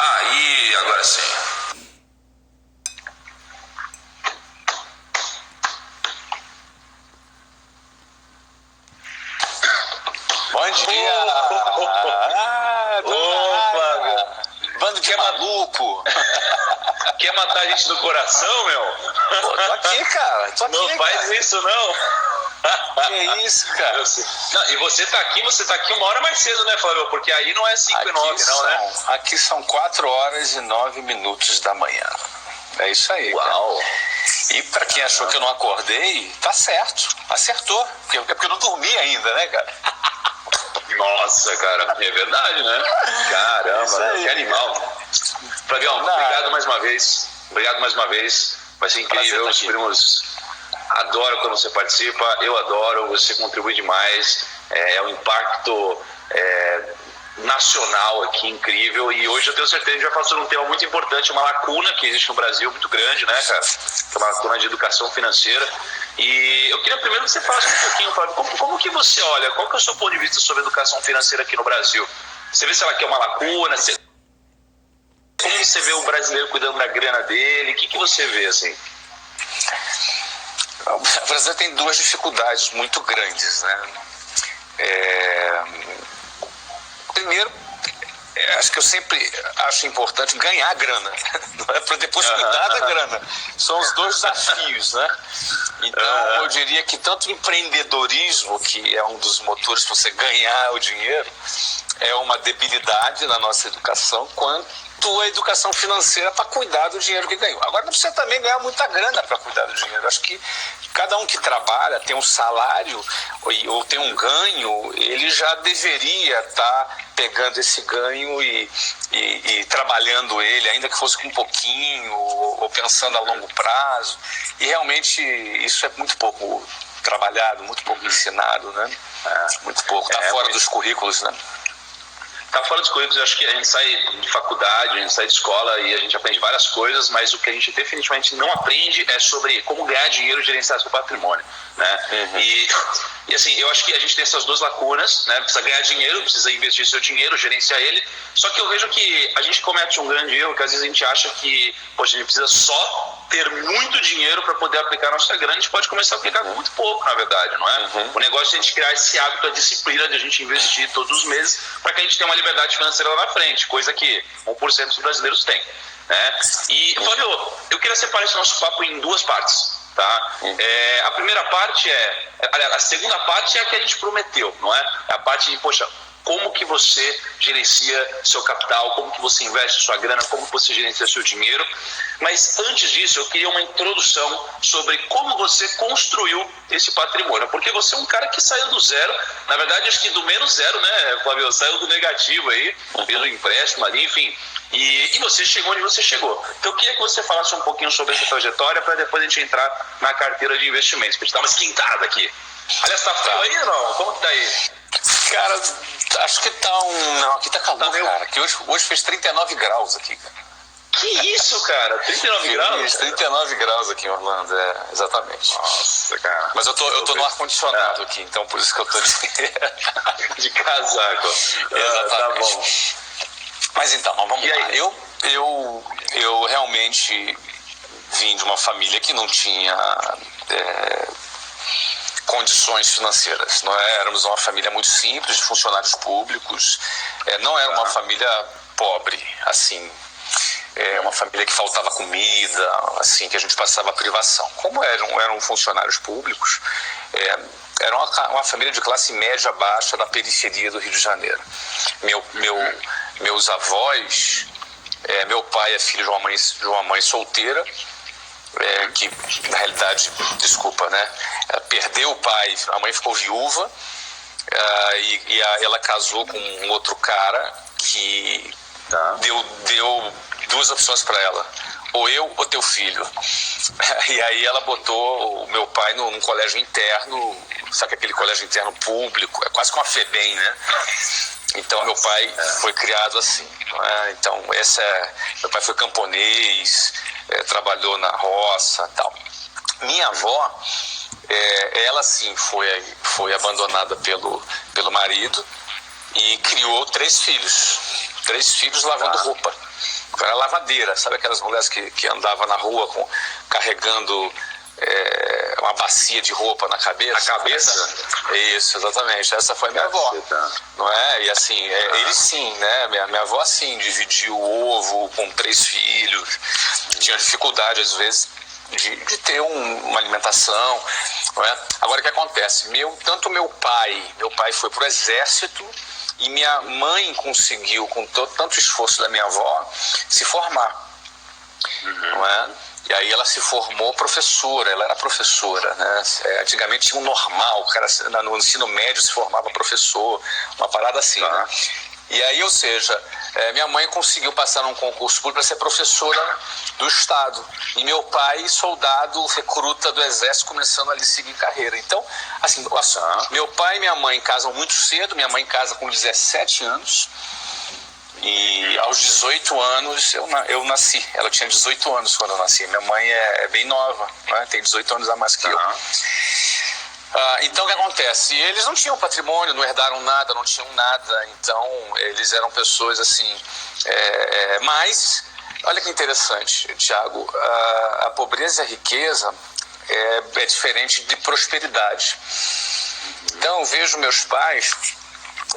Aí, agora sim. Bom dia! Opa! Bando de maluco! Quer matar a gente do coração, meu? Pô, tô aqui, cara. Não faz isso, não. Que isso, cara? Não, e você tá aqui 1 hora mais cedo, né, Flávio? Porque aí não é 5:09, não, né? Aqui são 4h09 da manhã. É isso aí. Uau! Cara. E pra quem achou que eu não acordei, tá certo. Acertou. Porque eu não dormi ainda, né, cara? Nossa, cara, é verdade, né? Caramba, que animal. Flavião, obrigado mais uma vez. Vai ser incrível. Os primos adoram quando você participa. Eu adoro, você contribui demais. É um impacto nacional aqui incrível. E hoje eu tenho certeza que a gente vai falar sobre um tema muito importante, uma lacuna que existe no Brasil muito grande, né, cara? Que é uma lacuna de educação financeira. E eu queria primeiro que você falasse um pouquinho, Flávio, como que você olha, qual que é o seu ponto de vista sobre a educação financeira aqui no Brasil? Você vê se ela quer uma lacuna? Como você vê o brasileiro cuidando da grana dele? O que você vê, assim? O Brasil tem duas dificuldades muito grandes, né? Primeiro, acho que eu sempre acho importante ganhar grana, não é para depois cuidar da grana. São os dois desafios, né? Então, eu diria que tanto o empreendedorismo, que é um dos motores para você ganhar o dinheiro, é uma debilidade na nossa educação, quanto a educação financeira para cuidar do dinheiro que ganhou. Agora, não precisa também ganhar muita grana para cuidar do dinheiro. Acho que cada um que trabalha, tem um salário ou tem um ganho, ele já deveria estar pegando esse ganho e trabalhando ele, ainda que fosse com um pouquinho, ou pensando a longo prazo. E realmente isso é muito pouco trabalhado, muito pouco ensinado, né? Muito pouco, está fora dos currículos, né? Tá fora dos currículos. Eu acho que a gente sai de faculdade, a gente sai de escola e a gente aprende várias coisas, mas o que a gente definitivamente não aprende é sobre como ganhar dinheiro e gerenciar seu patrimônio, né? E assim, eu acho que a gente tem essas duas lacunas, né? Precisa ganhar dinheiro, precisa investir seu dinheiro, gerenciar ele. Só que eu vejo que a gente comete um grande erro, que às vezes a gente acha que, poxa, a gente precisa só ter muito dinheiro para poder aplicar nossa grana. A gente pode começar a aplicar com muito pouco, na verdade, não é? O negócio é a gente criar esse hábito, a disciplina de a gente investir todos os meses para que a gente tenha uma liberdade financeira lá na frente, coisa que 1% dos brasileiros têm, né? E, Flávio, eu queria separar esse nosso papo em duas partes, tá? A primeira parte a segunda parte é a que a gente prometeu, não é? A parte de, poxa, como que você gerencia seu capital, como que você investe sua grana, como que você gerencia seu dinheiro. Mas antes disso, eu queria uma introdução sobre como você construiu esse patrimônio, porque você é um cara que saiu do zero, na verdade acho que do menos zero, né, Flávio? Saiu do negativo aí, pelo empréstimo ali, enfim, e você chegou onde você chegou. Então eu queria que você falasse um pouquinho sobre essa trajetória para depois a gente entrar na carteira de investimentos, para a gente dar uma esquentada aqui. Aliás, tá frio aí ou não? Como que tá aí? Cara, acho que tá Não, aqui tá calor, cara. Que hoje fez 39 graus aqui, cara. Que isso, cara? 39 graus? 39 graus aqui em Orlando, exatamente. Nossa, cara. Mas eu tô no ar-condicionado aqui, então por isso que eu tô de casaco. Exatamente. Tá bom. Mas então, vamos lá. Eu realmente vim de uma família que não tinha condições financeiras. Éramos uma família muito simples, de funcionários públicos. Não era uma família pobre, assim. Uma família que faltava comida, assim, que a gente passava privação. Como eram funcionários públicos, era uma família de classe média baixa da periferia do Rio de Janeiro. Meus avós, meu pai é filho de uma mãe solteira, que na realidade, desculpa, né? Perdeu o pai, a mãe ficou viúva, e ela casou com um outro cara que deu duas opções para ela: ou eu ou teu filho. E aí ela botou o meu pai num colégio interno, sabe aquele colégio interno público, é quase como a FEBEM, né? Então meu pai foi criado assim, né? Então meu pai foi camponês, trabalhou na roça e tal. Minha avó, ela sim foi abandonada pelo marido e criou 3 filhos lavando roupa. Eu era lavadeira, sabe aquelas mulheres que andavam na rua carregando uma bacia de roupa na cabeça? Na cabeça? Isso, exatamente. Essa foi minha avó. Não é? E assim, eles sim, né? Minha avó, assim, dividiu o ovo com 3 filhos, tinha dificuldade, às vezes, de ter uma alimentação. Não é? Agora, o que acontece? Tanto meu pai foi pro exército, e minha mãe conseguiu, com tanto esforço da minha avó, se formar. Não é? E aí ela se formou professora, ela era professora, né? Antigamente tinha um normal, o cara no ensino médio se formava professor, uma parada assim, né? E aí, ou seja, minha mãe conseguiu passar num concurso público para ser professora do Estado. E meu pai, soldado, recruta do Exército, começando ali a seguir carreira. Então, assim, meu pai e minha mãe casam muito cedo, minha mãe casa com 17 anos. E aos 18 anos eu nasci. Ela tinha 18 anos quando eu nasci. Minha mãe é bem nova, né? Tem 18 anos a mais que eu. Então o que acontece? Eles não tinham patrimônio, não herdaram nada, não tinham nada. Então eles eram pessoas assim. Mas, olha que interessante, Tiago, a pobreza e a riqueza é diferente de prosperidade. Então eu vejo meus pais,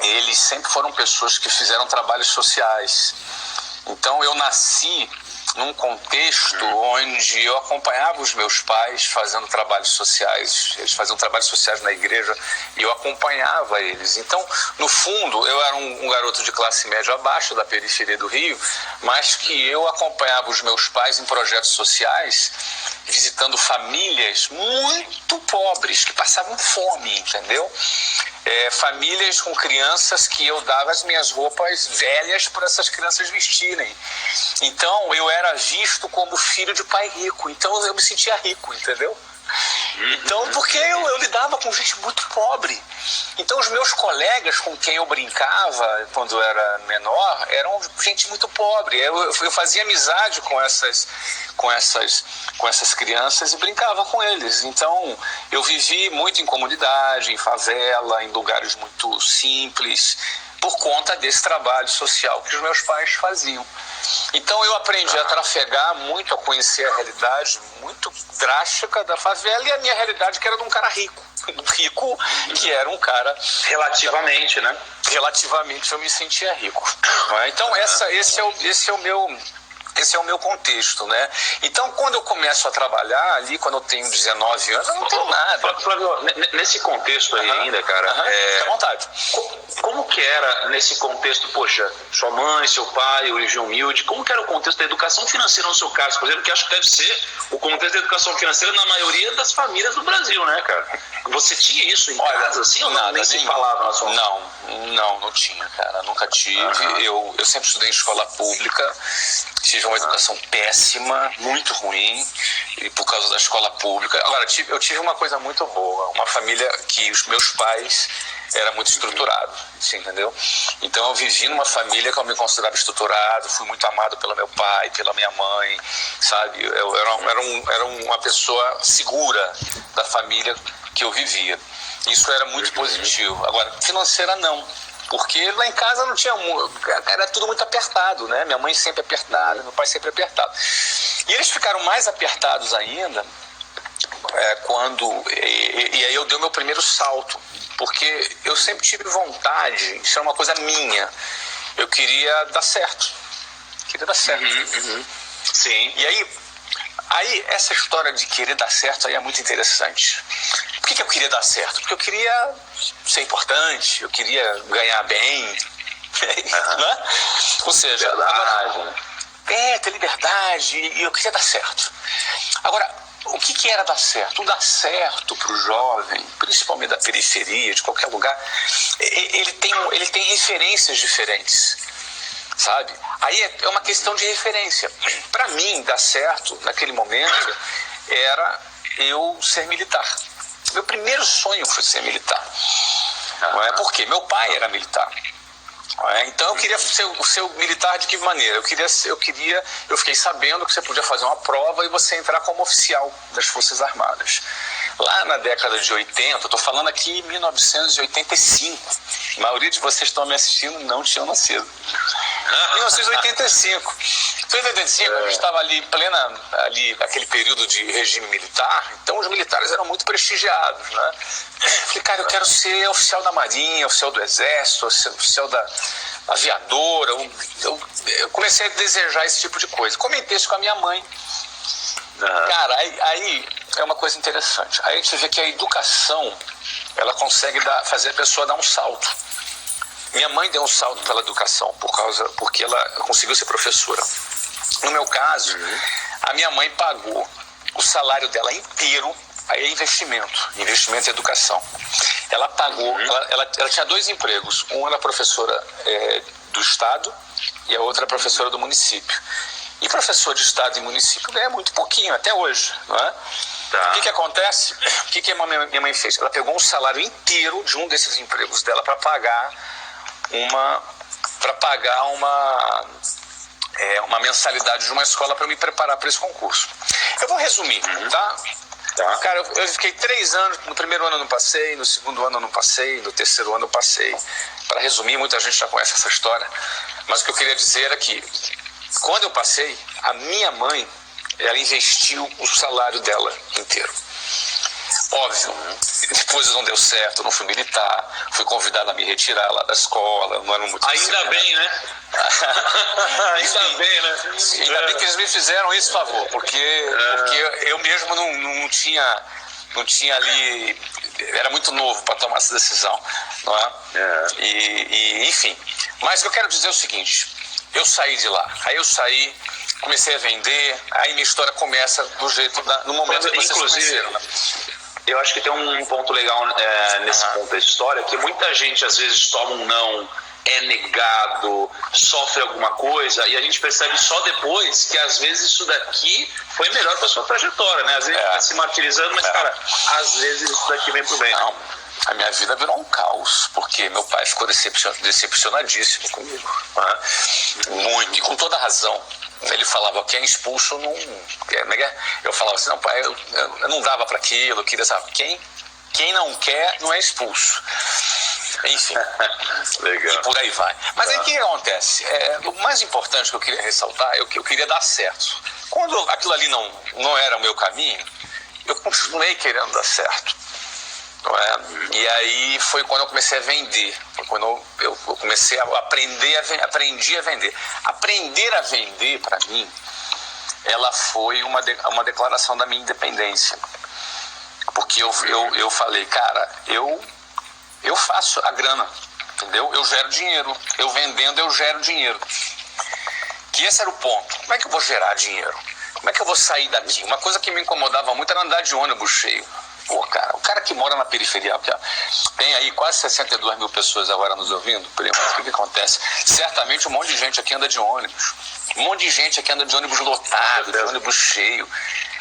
eles sempre foram pessoas que fizeram trabalhos sociais. Então eu nasci num contexto onde eu acompanhava os meus pais fazendo trabalhos sociais. Eles faziam trabalhos sociais na igreja e eu acompanhava eles. Então, no fundo, eu era um garoto de classe média abaixo da periferia do Rio, mas que eu acompanhava os meus pais em projetos sociais, visitando famílias muito pobres, que passavam fome, entendeu? Famílias com crianças que eu dava as minhas roupas velhas para essas crianças vestirem. Então eu era visto como filho de pai rico, então eu me sentia rico, entendeu? Então, porque eu lidava com gente muito pobre. Então os meus colegas com quem eu brincava quando eu era menor eram gente muito pobre. Eu fazia amizade com essas crianças e brincava com eles. Então eu vivi muito em comunidade, em favela, em lugares muito simples, por conta desse trabalho social que os meus pais faziam. Então eu aprendi a trafegar muito, a conhecer a realidade muito drástica da favela e a minha realidade que era de um cara rico, que era um cara... Relativamente, né? Relativamente eu me sentia rico. Então esse é o meu contexto, né? Então, quando eu começo a trabalhar ali, quando eu tenho 19 anos, eu não tenho nada. Flávio, nesse contexto aí ainda, cara... Fica à vontade. Como que era nesse contexto, poxa, sua mãe, seu pai, origem humilde, como que era o contexto da educação financeira no seu caso, por exemplo, que acho que deve ser o contexto da educação financeira na maioria das famílias do Brasil, né, cara? Você tinha isso em casa, assim, ou não? Nem se falava na sua mãe? Não tinha, cara. Nunca tive. Eu sempre estudei em escola pública, tive uma educação péssima, muito ruim, e por causa da escola pública. Agora, eu tive uma coisa muito boa, uma família que os meus pais era muito estruturado, assim, entendeu? Então eu vivi numa família que eu me considerava estruturado, fui muito amado pelo meu pai, pela minha mãe, sabe? Eu era uma pessoa segura da família que eu vivia. Isso era muito positivo. Agora, financeira não. Porque lá em casa não tinha... Era tudo muito apertado, né? Minha mãe sempre apertada, meu pai sempre apertado. E eles ficaram mais apertados ainda e aí eu dei o meu primeiro salto. Porque eu sempre tive vontade, isso é uma coisa minha, eu queria dar certo. Sim. E aí essa história de querer dar certo aí é muito interessante. Por que eu queria dar certo? Porque eu queria ser importante, eu queria ganhar bem, né? Ou seja, ter liberdade, e eu queria dar certo. Agora, o que era dar certo? O dar certo para o jovem, principalmente da periferia, de qualquer lugar, ele tem referências diferentes, sabe? Aí é uma questão de referência. Para mim, dar certo, naquele momento, era eu ser militar. Meu primeiro sonho foi ser militar. Porque meu pai era militar. Então eu queria ser militar de que maneira? Eu fiquei sabendo que você podia fazer uma prova e você entrar como oficial das Forças Armadas. Lá na década de 80, estou falando aqui em 1985, a maioria de vocês que estão me assistindo não tinham nascido. 1985. Em 1985, a gente estava ali em plena, aquele período de regime militar, então os militares eram muito prestigiados, né? Falei, cara, eu quero ser oficial da Marinha, oficial do Exército, oficial da aviadora. Eu comecei a desejar esse tipo de coisa. Comentei isso com a minha mãe. Cara, aí é uma coisa interessante. Aí a gente vê que a educação, ela consegue fazer a pessoa dar um salto. Minha mãe deu um salto pela educação porque ela conseguiu ser professora. No meu caso, a minha mãe pagou o salário dela inteiro, aí é investimento em educação. Ela pagou, ela tinha 2 empregos, uma era professora do estado e a outra professora do município. E professor de estado e município ganha muito pouquinho, até hoje, não é? Tá. O que acontece? O que a minha mãe fez? Ela pegou um salário inteiro de um desses empregos dela para pagar uma mensalidade de uma escola para me preparar para esse concurso. Eu vou resumir, tá? Cara, eu fiquei 3 anos, no primeiro ano eu não passei, no segundo ano eu não passei, no terceiro ano eu passei. Para resumir, muita gente já conhece essa história, mas o que eu queria dizer é que quando eu passei, a minha mãe, ela investiu o salário dela inteiro. Óbvio, depois não deu certo, eu não fui militar, fui convidado a me retirar lá da escola, não era muito... Ainda bem, né? Ainda bem, né? Ainda bem que eles me fizeram esse favor, porque eu mesmo não tinha ali... Era muito novo para tomar essa decisão, não é? E enfim, mas o que eu quero dizer é o seguinte, eu saí de lá, aí eu saí, comecei a vender, aí minha história começa do jeito, no momento que vocês conheceram, né? Eu acho que tem um ponto legal nesse ponto da história, que muita gente às vezes toma um não, é negado, sofre alguma coisa, e a gente percebe só depois que às vezes isso daqui foi melhor para sua trajetória, né? Às vezes fica se martirizando, mas cara, às vezes isso daqui vem pro bem. Não, a minha vida virou um caos, porque meu pai ficou decepcionadíssimo comigo, né? Muito, e com toda razão. Ele falava, quem é expulso não... Eu falava assim, não, pai, eu não dava para aquilo, eu queria saber, quem não quer não é expulso. Enfim, legal. E por aí vai. Mas aí o que acontece? O mais importante que eu queria ressaltar é que eu queria dar certo. Quando aquilo ali não era o meu caminho, eu continuei querendo dar certo. Não é? E aí foi quando eu comecei a vender, foi quando eu comecei a aprendi a vender. Aprender a vender, para mim, ela foi uma declaração da minha independência. Porque eu falei, cara, eu faço a grana, entendeu? Eu gero dinheiro, eu vendendo eu gero dinheiro. Que esse era o ponto. Como é que eu vou gerar dinheiro? Como é que eu vou sair daqui? Uma coisa que me incomodava muito era andar de ônibus cheio. Pô, cara, o cara que mora na periferia, tem aí quase 62 mil pessoas agora nos ouvindo, primo, o que acontece? Certamente um monte de gente aqui anda de ônibus. Um monte de gente aqui anda de ônibus lotado, de ônibus cheio.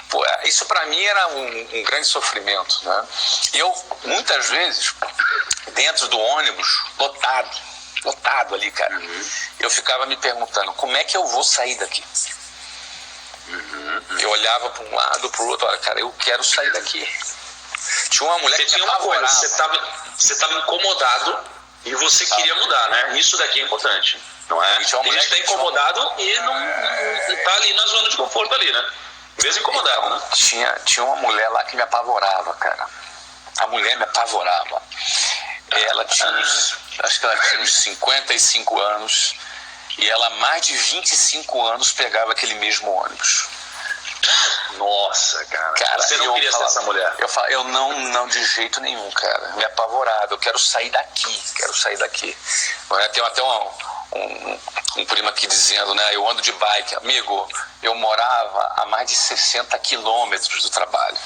Pô, isso pra mim era um grande sofrimento, né? E eu, muitas vezes, dentro do ônibus, lotado ali, cara, eu ficava me perguntando, como é que eu vou sair daqui? Eu olhava para um lado, para o outro, olha, cara, eu quero sair daqui. Tinha uma mulher que me apavorava. Você estava incomodado e você queria mudar, né? Isso daqui é importante, não é? Tem gente que está incomodado e não está ali na zona de conforto ali, né? Mesmo incomodado, né? Tinha uma mulher lá que me apavorava, cara. A mulher me apavorava. Ela acho que ela tinha uns 55 anos e ela há mais de 25 anos pegava aquele mesmo ônibus. Nossa, cara. Você não queria ser essa mulher? Eu não, de jeito nenhum, cara. Me apavorava. Eu quero sair daqui. Tem até um primo aqui dizendo, né? Eu ando de bike. Amigo, eu morava a mais de 60 quilômetros do trabalho.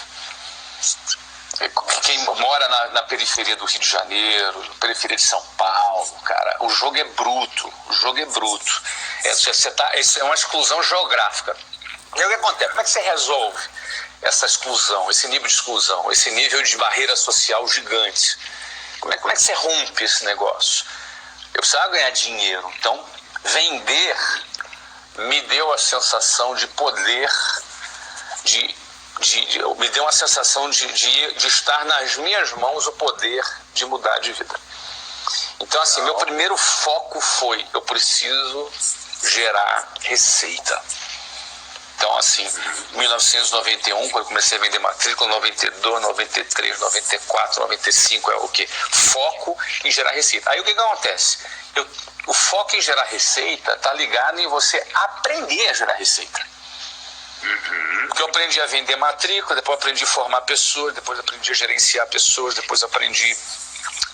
Quem mora na periferia do Rio de Janeiro, na periferia de São Paulo, cara, o jogo é bruto. Isso é uma exclusão geográfica. E o que acontece? Como é que você resolve essa exclusão, esse nível de exclusão, esse nível de barreira social gigante? Como é que você rompe esse negócio? Eu precisava ganhar dinheiro, então vender me deu a sensação de poder, me deu uma sensação de estar nas minhas mãos o poder de mudar de vida. Então, assim, meu primeiro foco foi: eu preciso gerar receita. Então, assim, em 1991, quando eu comecei a vender matrícula, 92, 93, 94, 95, é o quê? Foco em gerar receita. Aí o que acontece? O foco em gerar receita está ligado em você aprender a gerar receita. Porque eu aprendi a vender matrícula, depois aprendi a formar pessoas, depois aprendi a gerenciar pessoas, depois aprendi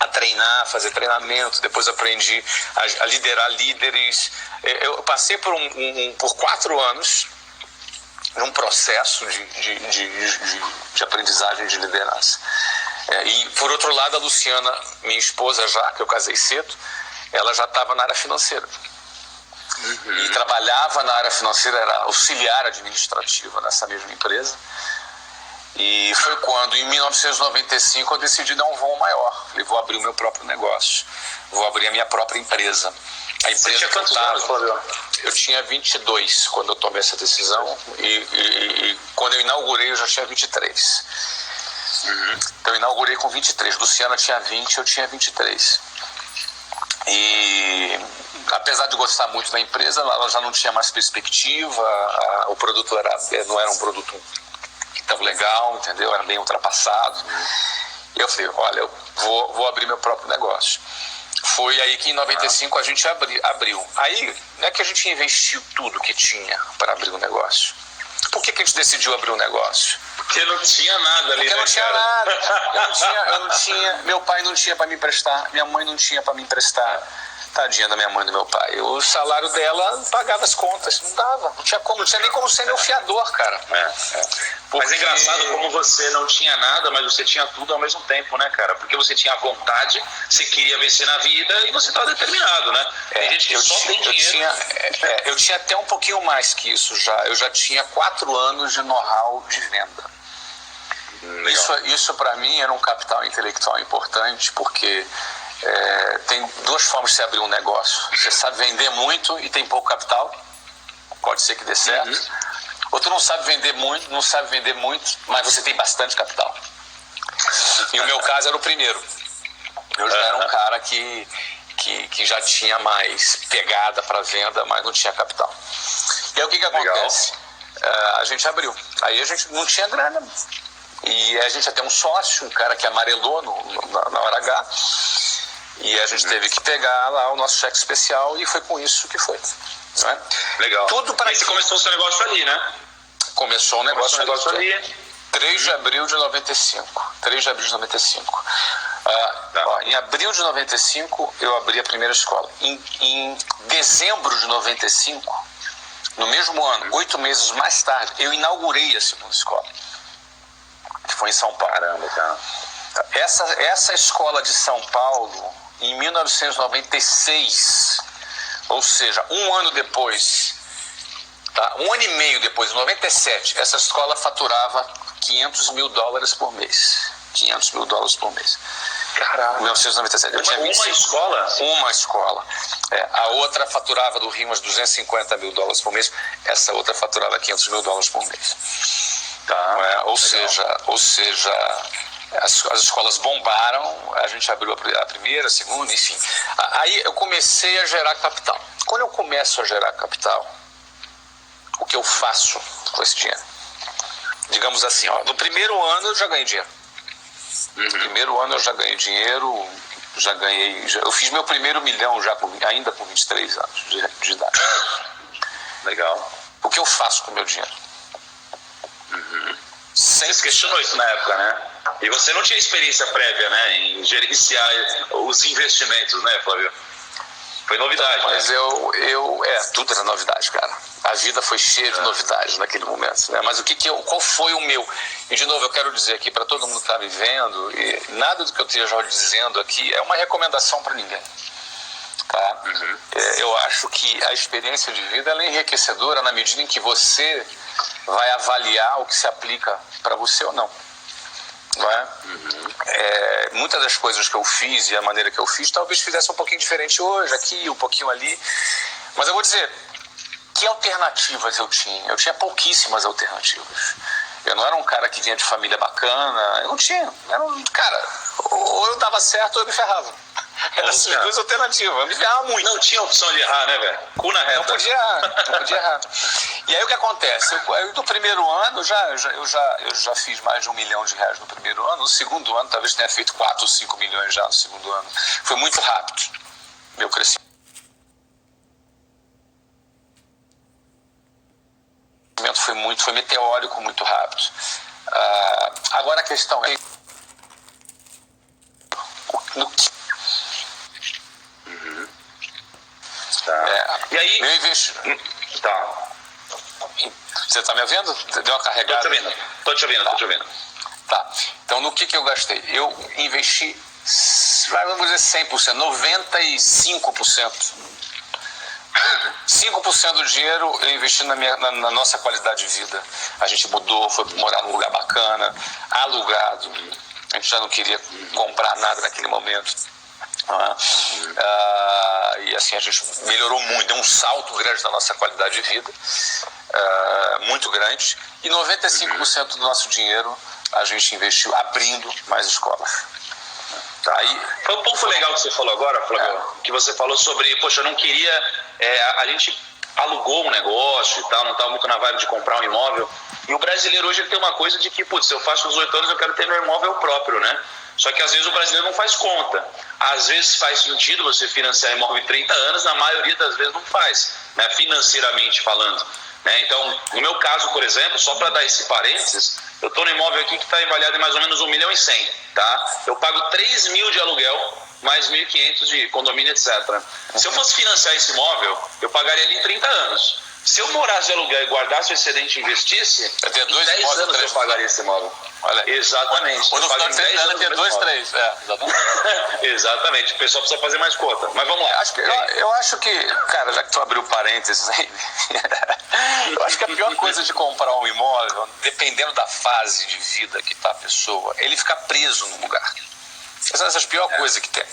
a treinar, fazer treinamento, depois aprendi a liderar líderes. Eu passei por 4 anos num processo de aprendizagem de liderança. E, por outro lado, a Luciana, minha esposa já, que eu casei cedo, ela já estava na área financeira. E trabalhava na área financeira, era auxiliar administrativa nessa mesma empresa. E foi quando, em 1995, eu decidi dar um voo maior. Falei, vou abrir o meu próprio negócio, vou abrir a minha própria empresa. A empresa. Você tinha quantos anos, Flávio? Eu tinha 22 quando eu tomei essa decisão, e quando eu inaugurei eu já tinha 23. Então eu inaugurei com 23, Luciana tinha 20, eu tinha 23. E apesar de gostar muito da empresa, ela já não tinha mais perspectiva, o produto não era um produto tão legal, entendeu? Era bem ultrapassado. E eu falei, olha, eu vou abrir meu próprio negócio. Foi aí que em 95 a gente abriu. Aí não é que a gente investiu tudo que tinha para abrir o negócio. Por que a gente decidiu abrir o negócio? Porque não tinha nada ali. Porque não tinha nada. Eu não tinha, meu pai não tinha para me emprestar, minha mãe não tinha para me emprestar. Tadinha da minha mãe e do meu pai. O salário dela pagava as contas. Não dava. Não tinha nem como ser meu fiador, cara. Mas é engraçado como você não tinha nada, mas você tinha tudo ao mesmo tempo, né, cara? Porque você tinha vontade, você queria vencer na vida e você estava determinado, né? Tem gente que só tem dinheiro. Eu tinha até um pouquinho mais que isso já. Eu já tinha 4 anos de know-how de venda. Isso para mim era um capital intelectual importante, porque tem 2 formas de você abrir um negócio. Você sabe vender muito e tem pouco capital, pode ser que dê certo. Ou tu não sabe vender muito, mas você tem bastante capital. E o meu caso era o primeiro. Eu já era um cara que já tinha mais pegada para venda, mas não tinha capital. E aí o que acontece? A gente abriu. Aí a gente não tinha grana. E a gente até um sócio, um cara que amarelou na hora H. E a gente teve que pegar lá o nosso cheque especial e foi com isso que foi. Não é? Legal. Tudo para e você começou o seu negócio ali, né? Começou o negócio ali. 3 de abril de 95. 3 de abril de 95. Em abril de 95 eu abri a primeira escola. Em dezembro de 95, no mesmo ano, 8 meses mais tarde, eu inaugurei a segunda escola, que foi em São Paulo. Caramba, cara. Essa escola de São Paulo, em 1996, ou seja, um ano depois, tá? 1 ano e meio depois, em 97, essa escola faturava $500 mil por mês. $500 mil por mês. Caramba. 1997. Eu tinha 25. Uma escola? Uma escola. A outra faturava do Rio uns $250 mil por mês. Essa outra faturava $500 mil por mês. Tá. Ou seja, as escolas bombaram, a gente abriu a primeira, a segunda, enfim. Aí eu comecei a gerar capital. Quando eu começo a gerar capital, o que eu faço com esse dinheiro? Digamos assim, no primeiro ano eu já ganhei dinheiro. No primeiro ano eu já ganhei dinheiro, eu fiz meu primeiro milhão já ainda com 23 anos de idade. Legal. O que eu faço com o meu dinheiro? Você questionou isso na época, né? E você não tinha experiência prévia, né, em gerenciar os investimentos, né, Flávio? Foi novidade, então, mas né? Tudo era novidade, cara. A vida foi cheia de novidades naquele momento, né? Mas qual foi o meu? E de novo, eu quero dizer aqui para todo mundo que está me vendo, e nada do que eu esteja dizendo aqui é uma recomendação para ninguém. Tá? Eu acho que a experiência de vida ela é enriquecedora na medida em que você vai avaliar o que se aplica para você ou não. Não é? Muitas das coisas que eu fiz e a maneira que eu fiz talvez fizesse um pouquinho diferente hoje, aqui, um pouquinho ali. Mas eu vou dizer, que alternativas eu tinha? Eu tinha pouquíssimas alternativas. Eu não era um cara que vinha de família bacana, eu não tinha. Cara, ou eu dava certo ou eu me ferrava. Eram essas duas alternativas. Eu me ferrava muito. Não tinha opção de errar, né, velho? Cu na reta. Não podia errar. E aí o que acontece? Eu no primeiro ano, eu já fiz mais de R$1 milhão no primeiro ano. No segundo ano, talvez tenha feito 4 ou 5 milhões já no segundo ano. Foi muito rápido, meu crescimento. Foi meteórico, muito rápido. Agora a questão é Tá. E aí... Eu investi... Tá. Você está me ouvindo? Deu uma carregada? Tô te ouvindo. Tá. Então, no que eu gastei? Eu investi, vamos dizer 100%, 95%. 5% do dinheiro eu investi na nossa qualidade de vida. A gente mudou, foi morar num lugar bacana, alugado. A gente já não queria comprar nada naquele momento. E assim a gente melhorou muito, deu um salto grande na nossa qualidade de vida, muito grande. E 95% do nosso dinheiro a gente investiu abrindo mais escolas. Tá. Aí, foi um ponto legal que você falou agora, Flávio, que você falou sobre, poxa, eu não queria, a gente alugou um negócio e tal, não estava muito na vibe de comprar um imóvel. E o brasileiro hoje ele tem uma coisa de que, putz, se eu faço 18 anos eu quero ter meu imóvel próprio, né? Só que às vezes o brasileiro não faz conta. Às vezes faz sentido você financiar imóvel em 30 anos, na maioria das vezes não faz, né? Financeiramente falando. Né? Então, no meu caso, por exemplo, só para dar esse parênteses, eu estou no imóvel aqui que está avaliado em mais ou menos 1,1 milhão, tá? Eu pago 3 mil de aluguel, mais 1.500 de condomínio, etc. Se eu fosse financiar esse imóvel, eu pagaria ali em 30 anos. Se eu morasse de aluguel e guardasse o excedente e investisse, em 10 anos eu pagaria esse imóvel. Olha, exatamente. Quando ficar de 10 anos, tem 2, 3. Exatamente. Exatamente. O pessoal precisa fazer mais conta. Mas vamos lá. Eu acho que, cara, já que tu abriu parênteses aí, eu acho que a pior coisa de comprar um imóvel, dependendo da fase de vida que tá a pessoa, ele ficar preso no lugar. Essa é a pior coisa que tem.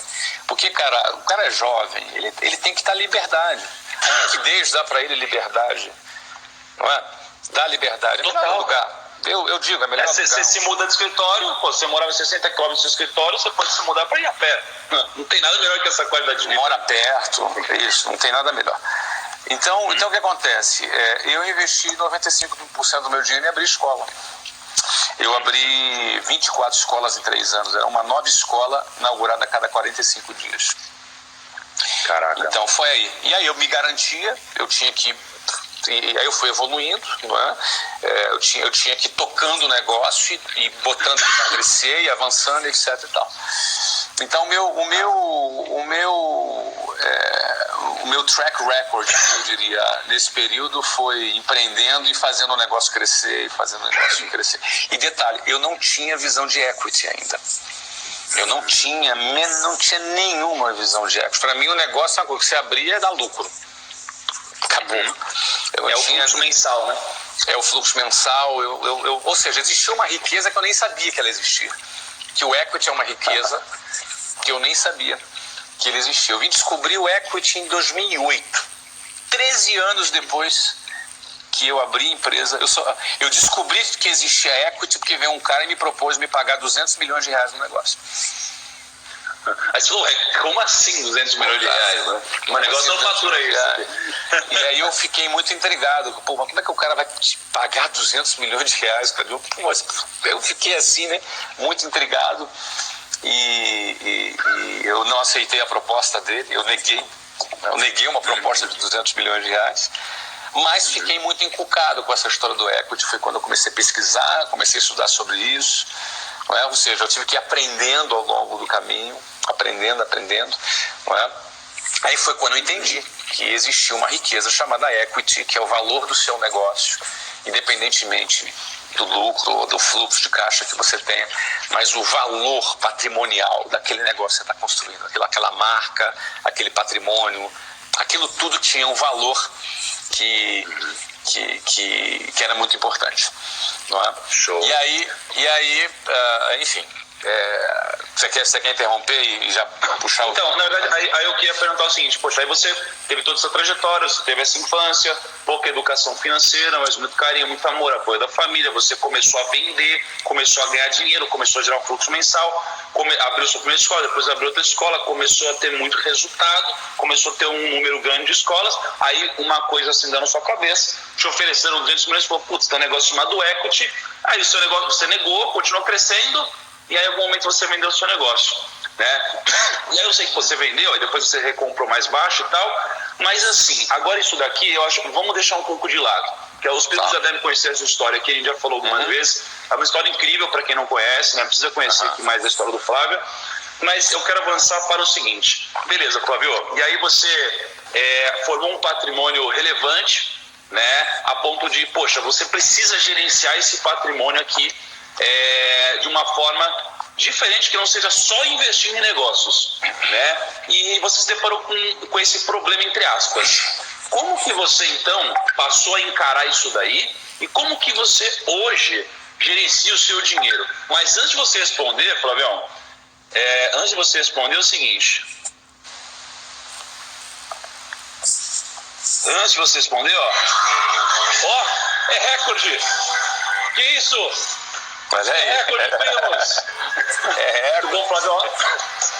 Porque, cara, o cara é jovem, ele tem que estar liberdade. A liquidez dá para ele liberdade. Não é? Dá liberdade. É o melhor lugar. Eu digo, é melhor lugar. Você se muda de escritório, você morava em 60 km do seu escritório, você pode se mudar para ir a pé. Não tem nada melhor que essa qualidade de vida. Mora perto, isso, não tem nada melhor. Então o que acontece? Eu investi 95% do meu dinheiro em abrir escola. Eu abri 24 escolas em 3 anos. Era uma nova escola inaugurada a cada 45 dias. Caraca. Então foi aí. E aí eu me garantia, eu tinha que... E aí eu fui evoluindo, não é? Eu tinha que ir tocando o negócio e botando ele para crescer e avançando, etc. E tal. Então o meu track record, eu diria, nesse período foi empreendendo e fazendo o negócio crescer, E detalhe, eu não tinha visão de equity ainda. Eu não tinha nenhuma visão de equity. Para mim o negócio, uma coisa que você abria é dar lucro. Acabou. O fluxo mensal, né? É o fluxo mensal. Ou seja, existia uma riqueza que eu nem sabia que ela existia. Que o equity é uma riqueza que eu nem sabia que ele existia. Eu vim descobrir o equity em 2008. 13 anos depois que eu abri a empresa. Eu descobri que existia equity porque veio um cara e me propôs me pagar 200 milhões de reais no negócio. Aí você falou, como assim 200 milhões de reais? Né? O negócio não fatura isso. E aí eu fiquei muito intrigado. Pô, mas como é que o cara vai te pagar 200 milhões de reais? Cara? Eu fiquei assim, né? Muito intrigado. E eu não aceitei a proposta dele. Eu neguei uma proposta de 200 milhões de reais. Mas fiquei muito encucado com essa história do equity. Foi quando eu comecei a pesquisar, comecei a estudar sobre isso. Não é? Ou seja, eu tive que ir aprendendo ao longo do caminho, aprendendo, não é? Aí foi quando eu entendi que existia uma riqueza chamada equity, que é o valor do seu negócio, independentemente do lucro ou do fluxo de caixa que você tenha, mas o valor patrimonial daquele negócio que você está construindo, aquela marca, aquele patrimônio, aquilo tudo tinha um valor que era muito importante, não é? Show. E aí, enfim, Você quer interromper e já puxar o... Então, na verdade, aí eu queria perguntar o seguinte, poxa, aí você teve toda essa trajetória, você teve essa infância, pouca educação financeira, mas muito carinho, muito amor, apoio da família, você começou a vender, começou a ganhar dinheiro, começou a gerar um fluxo mensal, abriu sua primeira escola, depois abriu outra escola, começou a ter muito resultado, começou a ter um número grande de escolas, aí uma coisa assim dando na sua cabeça, te ofereceram 200 milhões, falou, putz, tem um negócio chamado equity, aí o seu negócio você negou, continuou crescendo, e aí em algum momento você vendeu o seu negócio, né? E aí eu sei que você vendeu, aí depois você recomprou mais baixo e tal, mas assim, agora isso daqui, eu acho, vamos deixar um pouco de lado, que os primos já devem conhecer essa história aqui, a gente já falou algumas vezes, é uma história incrível para quem não conhece, né? Precisa conhecer aqui mais a história do Flávio, mas eu quero avançar para o seguinte, beleza, Flávio, e aí você formou um patrimônio relevante, né? A ponto de, poxa, você precisa gerenciar esse patrimônio aqui de uma forma diferente, que não seja só investindo em negócios, né? E você se deparou com esse problema, entre aspas. Como que você, então, passou a encarar isso daí e como que você, hoje, gerencia o seu dinheiro? Mas antes de você responder, Flavião, antes de você responder, é o seguinte. Antes de você responder, ó, é recorde! Que isso? Mas recorde, primos! Tudo bom, Flávio?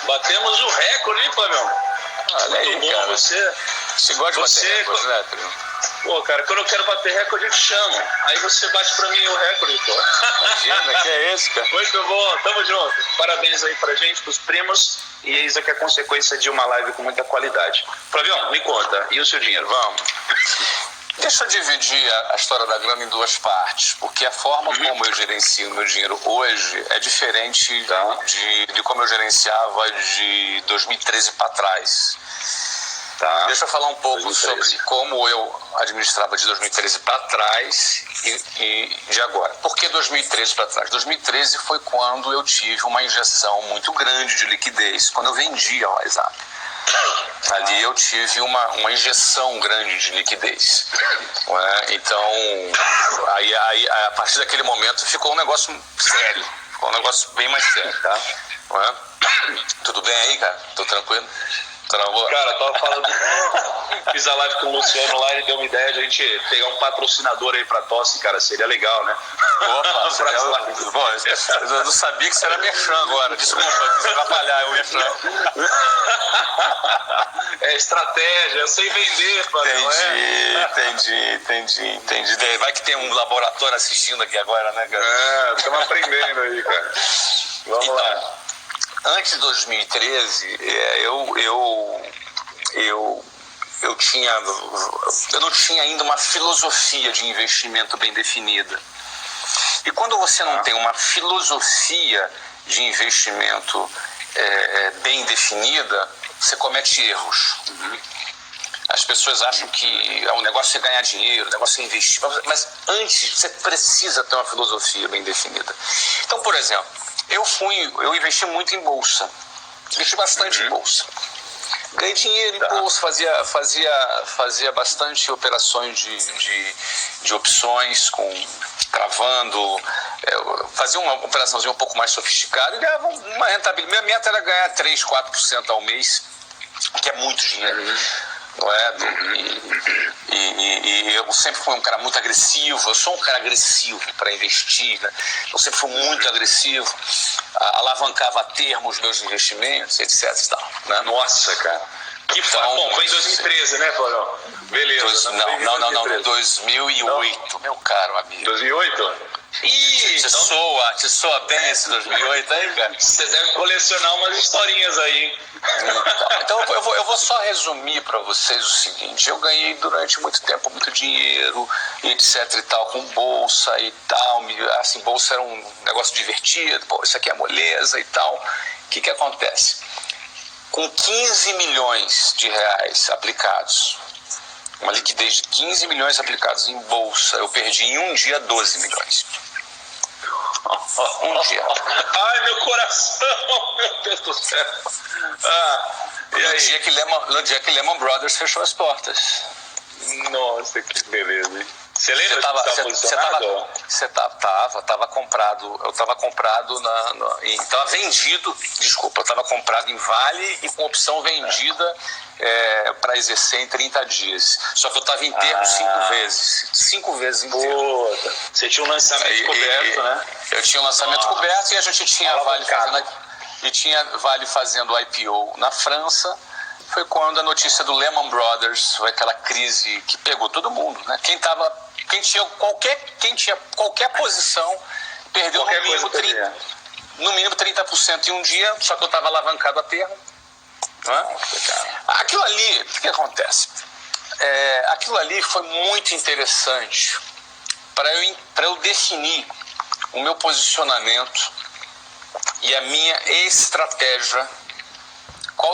Batemos o recorde, hein, Flávio? Olha aí, muito bom, cara. Você gosta de bater recorde, né, Trio? Pô, cara, quando eu quero bater recorde, eu te chamo. Aí você bate pra mim o recorde, pô. Imagina, que é esse, cara? Muito bom, tamo junto. Parabéns aí pra gente, pros primos. E eis aqui a consequência de uma live com muita qualidade. Flavião, me conta, e o seu dinheiro? Vamos. Deixa eu dividir a história da grana em duas partes, porque a forma como eu gerencio o meu dinheiro hoje é diferente de como eu gerenciava de 2013 para trás. Tá. Deixa eu falar um pouco 2013. sobre como eu administrava de 2013 para trás e de agora. Por que 2013 para trás? 2013 foi quando eu tive uma injeção muito grande de liquidez, quando eu vendi a WhatsApp. Ali eu tive uma injeção grande de liquidez. Então, aí, a partir daquele momento ficou um negócio sério, ficou um negócio bem mais sério, tá? Tudo bem aí, cara? Tô tranquilo? Cara, tava falando, fiz a live com o Luciano lá, ele deu uma ideia de a gente pegar um patrocinador aí pra tosse, cara, seria legal, né? Opa, bom, eu não sabia que você era merchan agora, desculpa, quis atrapalhar o merchan. É estratégia, eu sei vender, Entendi. Vai que tem um laboratório assistindo aqui agora, né, cara? Estamos aprendendo aí, cara. Vamos lá. Antes de 2013, eu não tinha ainda uma filosofia de investimento bem definida. E quando você não tem uma filosofia de investimento bem definida, você comete erros. As pessoas acham que o negócio é ganhar dinheiro, o negócio é investir, mas antes você precisa ter uma filosofia bem definida. Então, por exemplo, eu investi muito em bolsa, investi bastante em bolsa. Ganhei dinheiro em bolsa, fazia bastante operações de opções, cravando, fazia uma operaçãozinha um pouco mais sofisticada e ganhava uma rentabilidade. Minha meta era ganhar 3, 4% ao mês, que é muito dinheiro. Não é? E eu sempre fui um cara muito agressivo, eu sou um cara agressivo para investir, né? Eu sempre fui muito agressivo, alavancava a termo os meus investimentos, etc. E tal, né? Nossa, cara. Que bom, foi em 2013, né, Florão? Beleza. Não, 2008, meu caro amigo. 2008? Te soa bem esse 2008 aí, cara? Você deve colecionar umas historinhas aí, hein? Então eu vou só resumir para vocês o seguinte: eu ganhei durante muito tempo muito dinheiro, etc e tal, com bolsa e tal. Assim, bolsa era um negócio divertido, pô, isso aqui é moleza e tal. O que acontece? Com 15 milhões de reais aplicados, uma liquidez de 15 milhões aplicados em bolsa, eu perdi em um dia 12 milhões. Um dia. Ai, meu coração, meu Deus do céu. No dia que Lehman Brothers fechou as portas. Nossa, que beleza, hein? Você lembra que estava posicionado? Você estava comprado, eu estava comprado, estava vendido, desculpa, eu estava comprado em Vale e com opção vendida para exercer em 30 dias. Só que eu estava em termo 5 vezes em termo. Você tinha um lançamento coberto, né? Eu tinha um lançamento coberto e a gente tinha Vale fazendo IPO na França. Foi quando a notícia do Lehman Brothers, foi aquela crise que pegou todo mundo, né? Quem tinha qualquer posição perdeu no mínimo 30% em um dia, só que eu estava alavancado a termo. Né? Aquilo ali, o que acontece? Aquilo ali foi muito interessante para eu definir o meu posicionamento e a minha estratégia. Qual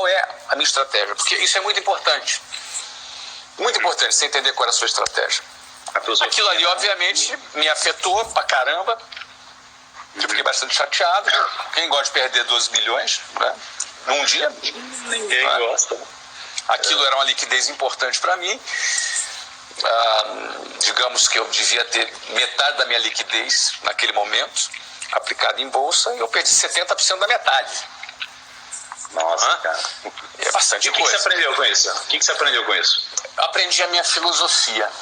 é a minha estratégia? Porque isso é muito importante. Muito importante você entender qual era a sua estratégia. Aquilo ali, obviamente, me afetou pra caramba. Eu fiquei bastante chateado. Quem gosta de perder 12 milhões, né? Num dia? Ninguém gosta. Aquilo era uma liquidez importante para mim. Digamos que eu devia ter metade da minha liquidez naquele momento aplicada em bolsa e eu perdi 70% da metade. Nossa, cara. É bastante coisa. O que você aprendeu com isso? O que você aprendeu com isso? Eu aprendi a minha filosofia.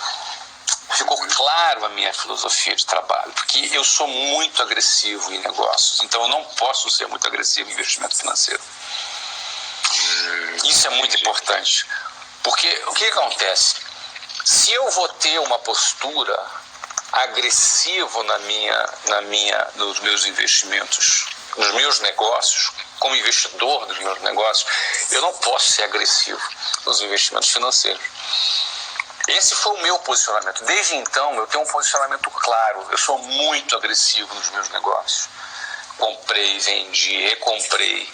Ficou claro a minha filosofia de trabalho, porque eu sou muito agressivo em negócios, então eu não posso ser muito agressivo em investimento financeiro. Isso é muito importante, porque o que acontece? Se eu vou ter uma postura agressiva nos meus investimentos, nos meus negócios, como investidor dos meus negócios, eu não posso ser agressivo nos investimentos financeiros. Esse foi o meu posicionamento. Desde então, eu tenho um posicionamento claro. Eu sou muito agressivo nos meus negócios. Comprei, vendi, recomprei.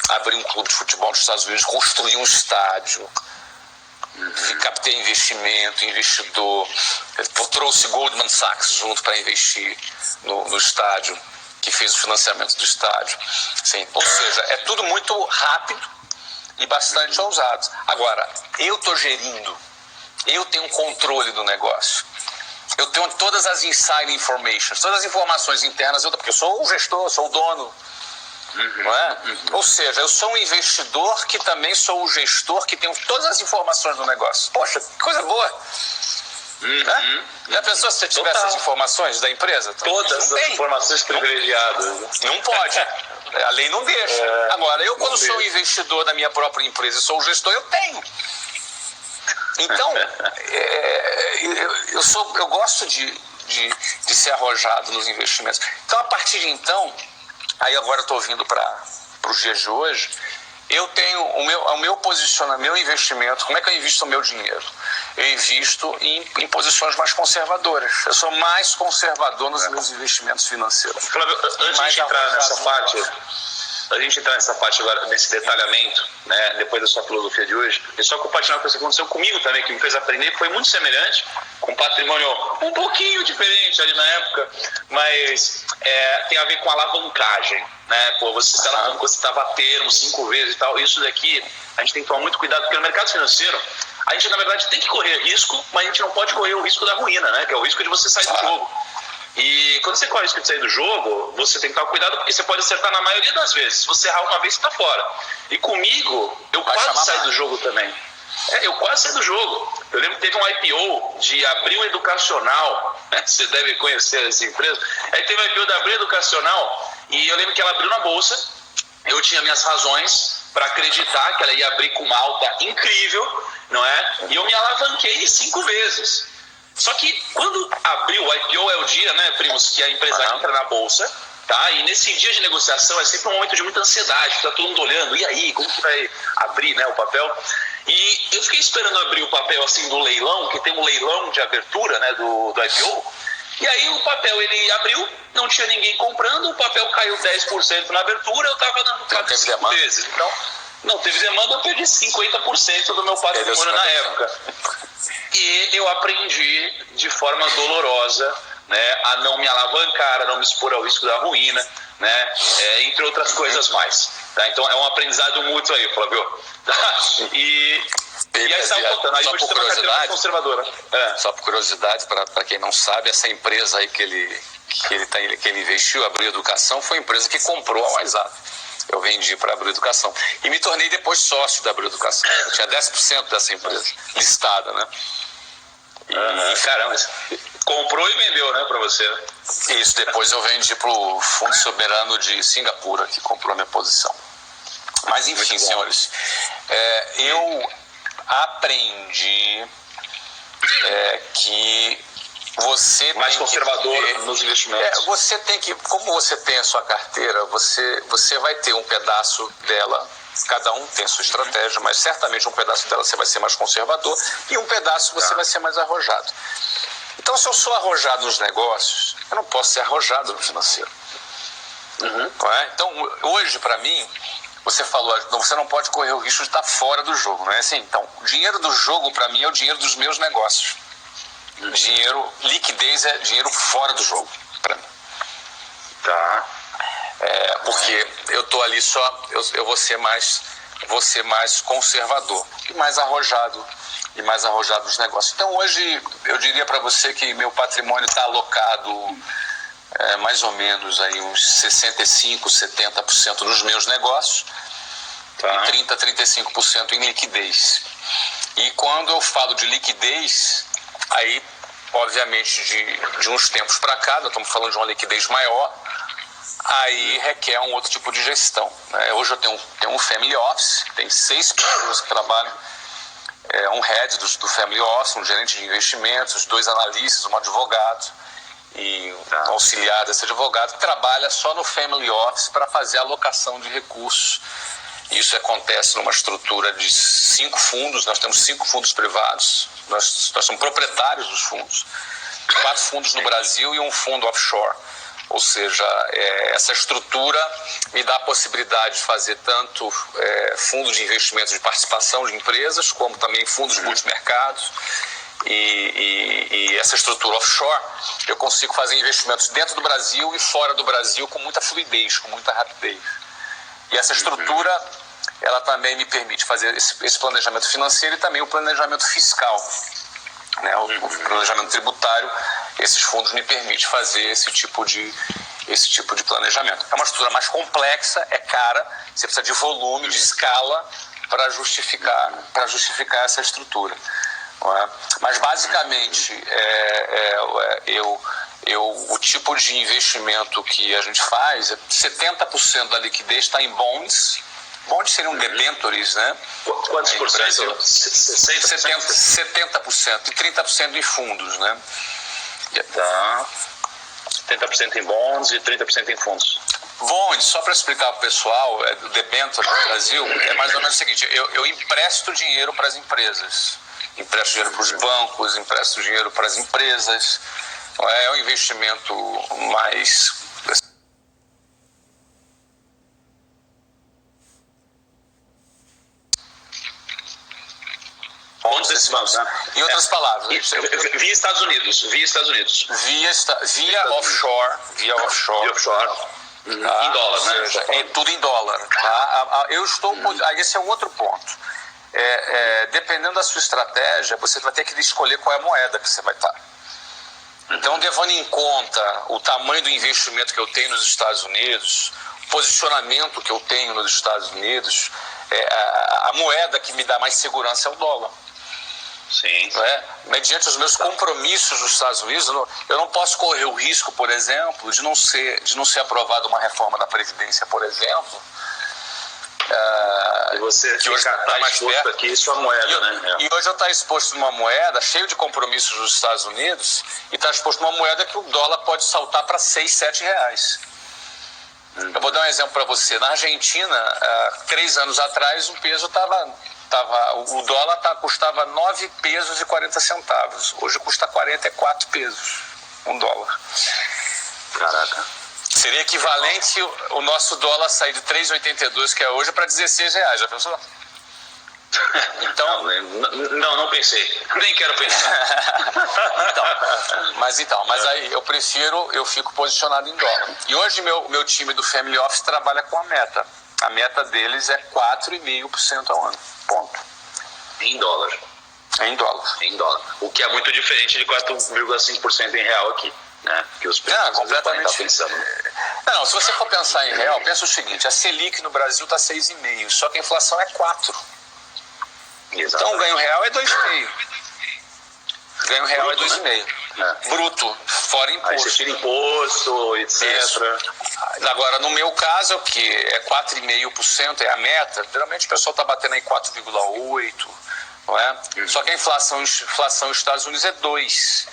Abri um clube de futebol nos Estados Unidos, construí um estádio. Captei investimento, investidor. Trouxe Goldman Sachs junto para investir no estádio, que fez o financiamento do estádio. Sim. Ou seja, é tudo muito rápido e bastante ousado. Agora, eu estou gerindo, eu tenho controle do negócio. Eu tenho todas as inside informations, todas as informações internas, porque eu sou o gestor, sou o dono. Não é? Ou seja, eu sou um investidor que também sou o gestor que tem todas as informações do negócio. Poxa, que coisa boa! Né? Já pensou se você tivesse essas informações da empresa? Todas as informações privilegiadas. Não pode. A lei não deixa. Agora, eu quando sou investidor da minha própria empresa e sou o gestor, eu tenho. Então, eu gosto de ser arrojado nos investimentos. Então, a partir de então, aí agora eu estou vindo para os dias de hoje, eu tenho o meu posicionamento, meu investimento. Como é que eu invisto o meu dinheiro? Eu invisto em posições mais conservadoras. Eu sou mais conservador nos meus investimentos financeiros. Flávio, antes de entrar nessa parte agora, nesse detalhamento, né, depois da sua filosofia de hoje, eu só compartilhar uma coisa que aconteceu comigo também, que me fez aprender, que foi muito semelhante, com um patrimônio um pouquinho diferente ali na época, mas tem a ver com alavancagem, né? Pô, você alavancou, você estava a termo 5 vezes e tal. Isso daqui, a gente tem que tomar muito cuidado, porque no mercado financeiro, a gente, na verdade, tem que correr risco, mas a gente não pode correr o risco da ruína, né? Que é o risco de você sair do jogo. E quando você corre o risco de sair do jogo, você tem que tomar cuidado, porque você pode acertar na maioria das vezes. Se você errar uma vez, você está fora. E comigo, eu quase saí do jogo também. Eu quase saí do jogo. Eu lembro que teve um IPO de Abril Educacional, né? Você deve conhecer essa empresa. Aí teve um IPO da Abril Educacional, e eu lembro que ela abriu na bolsa. Eu tinha minhas razões para acreditar que ela ia abrir com uma alta incrível, não é? E eu me alavanquei 5 vezes. Só que quando abriu, o IPO é o dia, né, primos, que a empresa entra na bolsa, tá? E nesse dia de negociação é sempre um momento de muita ansiedade, tá todo mundo olhando, e aí, como que vai abrir, né, o papel? E eu fiquei esperando abrir o papel assim do leilão, que tem um leilão de abertura, né, do IPO. E aí o papel, ele abriu, não tinha ninguém comprando, o papel caiu 10% na abertura, eu tava dando 5 vezes. Então, não teve demanda, eu perdi 50% do meu patrimônio na época. E eu aprendi de forma dolorosa, né, a não me alavancar, a não me expor ao risco da ruína, né, entre outras coisas mais. Tá? Então é um aprendizado mútuo aí, Flávio. E aí estava contando, aí hoje tem uma carteira mais conservadora. Só por curiosidade, para quem não sabe, essa empresa aí que ele investiu, a Abril Educação, foi a empresa que comprou a WhatsApp. Eu vendi para a Abril Educação. E me tornei depois sócio da Abril Educação. Eu tinha 10% dessa empresa, listada, né? Caramba, comprou e vendeu, né, para você? Isso, depois eu vendi para o Fundo Soberano de Singapura, que comprou a minha posição. Mas enfim, senhores, eu aprendi que você mais tem conservador que ter, nos investimentos. Você tem que, como você tem a sua carteira, você vai ter um pedaço dela. Cada um tem a sua estratégia, mas certamente um pedaço dela você vai ser mais conservador e um pedaço você vai ser mais arrojado. Então, se eu sou arrojado nos negócios, eu não posso ser arrojado no financeiro. Não é? Então, hoje, para mim, você falou, você não pode correr o risco de estar fora do jogo, não é assim? Então, o dinheiro do jogo, para mim, é o dinheiro dos meus negócios. Liquidez é dinheiro fora do jogo, para mim. Tá. Porque eu tô ali eu vou ser mais conservador e mais arrojado nos negócios. Então hoje eu diria para você que meu patrimônio está alocado mais ou menos aí uns 65%, 70% nos meus negócios, e 30%, 35% em liquidez. E quando eu falo de liquidez, aí obviamente de uns tempos para cá, nós estamos falando de uma liquidez maior, aí requer um outro tipo de gestão, né? Hoje eu tenho um family office, tem 6 pessoas que trabalham, um head do family office, um gerente de investimentos, 2 analistas, um advogado e um auxiliar desse advogado que trabalha só no family office para fazer a alocação de recursos. Isso acontece numa estrutura de 5 fundos, nós temos 5 fundos privados, nós somos proprietários dos fundos, 4 fundos no Brasil e um fundo offshore. Ou seja, essa estrutura me dá a possibilidade de fazer tanto fundos de investimento de participação de empresas, como também fundos multimercados. E essa estrutura offshore, eu consigo fazer investimentos dentro do Brasil e fora do Brasil com muita fluidez, com muita rapidez. E essa estrutura, ela também me permite fazer esse planejamento financeiro e também o planejamento fiscal, né? O planejamento tributário. Esses fundos me permitem fazer esse tipo de planejamento. É uma estrutura mais complexa, é cara, você precisa de volume, de escala para justificar essa estrutura. Não é? Mas basicamente o tipo de investimento que a gente faz, 70% da liquidez está em bonds. Bonds seriam debentures, né? Quantos por cento? 70% e 30% em fundos, né? Tá. 70% em bonds e 30% em fundos. Bonds, só para explicar para o pessoal, o debênture no Brasil é mais ou menos o seguinte: eu empresto dinheiro para as empresas, empresto dinheiro para os bancos, empresto dinheiro para as empresas. É um investimento mais... Bonds desses bancos, né? Em outras palavras, via Estados Unidos. Via offshore. Em dólar, né? Tudo em dólar. Tá? Esse é um outro ponto. Dependendo da sua estratégia, você vai ter que escolher qual é a moeda que você vai estar. Então, levando em conta o tamanho do investimento que eu tenho nos Estados Unidos, o posicionamento que eu tenho nos Estados Unidos, a moeda que me dá mais segurança é o dólar. Sim. Mediante os meus compromissos nos Estados Unidos, eu não posso correr o risco, por exemplo, de não ser aprovada uma reforma da Previdência, por exemplo. E você que hoje está mais exposto aqui sua moeda, né? E hoje eu estou exposto numa moeda cheio de compromissos nos Estados Unidos e está exposto numa moeda que o dólar pode saltar para 6, 7 reais. Eu vou dar um exemplo para você. Na Argentina, 3 anos atrás, o dólar custava 9 pesos e 40 centavos. Hoje custa 44 pesos, um dólar. Caraca. Seria equivalente o nosso dólar sair de 3,82, que é hoje, para 16 reais. Já pensou? Então, não pensei. Nem quero pensar. Mas aí eu fico posicionado em dólar. E hoje meu time do Family Office trabalha com a Meta. A meta deles é 4,5% ao ano. Ponto. Em dólar. Em dólar. Em dólar. O que é muito diferente de 4,5% em real aqui, né? Que os preços completamente. Tá pensando. Não, se você for pensar em real, pensa o seguinte, a Selic no Brasil está 6,5%, só que a inflação é 4%. Então o ganho real é 2,5%. Ganho real bruto, é 2,5%. Né? Bruto, fora imposto. Aí você tira imposto, etc. Isso. Agora, no meu caso, é o que? É 4,5%, é a meta. Geralmente o pessoal está batendo em 4,8%, não é? Só que a inflação nos Estados Unidos é 2%.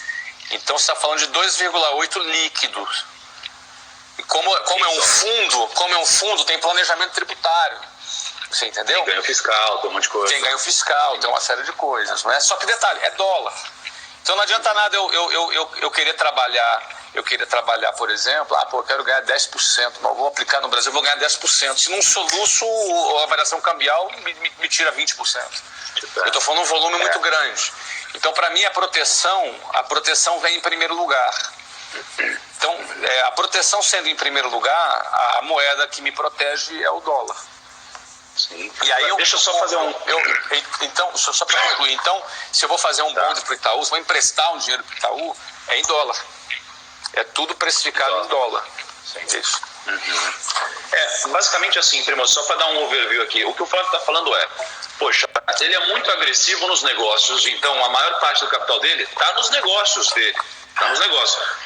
Então você está falando de 2,8% líquido. E como é um fundo, tem planejamento tributário. Você entendeu? Tem ganho fiscal, tem um monte de coisa. Tem ganho fiscal, tem uma série de coisas, não é? Só que detalhe, é dólar. Então não adianta nada eu querer trabalhar, por exemplo, eu quero ganhar 10%, mas eu vou aplicar no Brasil, eu vou ganhar 10%. Se num soluço a variação cambial me tira 20%. Eu estou falando um volume muito grande. Então, para mim, a proteção vem em primeiro lugar. Então, a proteção sendo em primeiro lugar, a moeda que me protege é o dólar. Sim. E aí deixa eu só fazer então, só para concluir, então, se eu vou fazer um bonde para o Itaú, se vou emprestar um dinheiro para o Itaú, é em dólar. É tudo precificado em dólar. Sim. Isso. Basicamente assim, primo, só para dar um overview aqui, o que o Flávio está falando poxa, ele é muito agressivo nos negócios, então a maior parte do capital dele está nos negócios dele.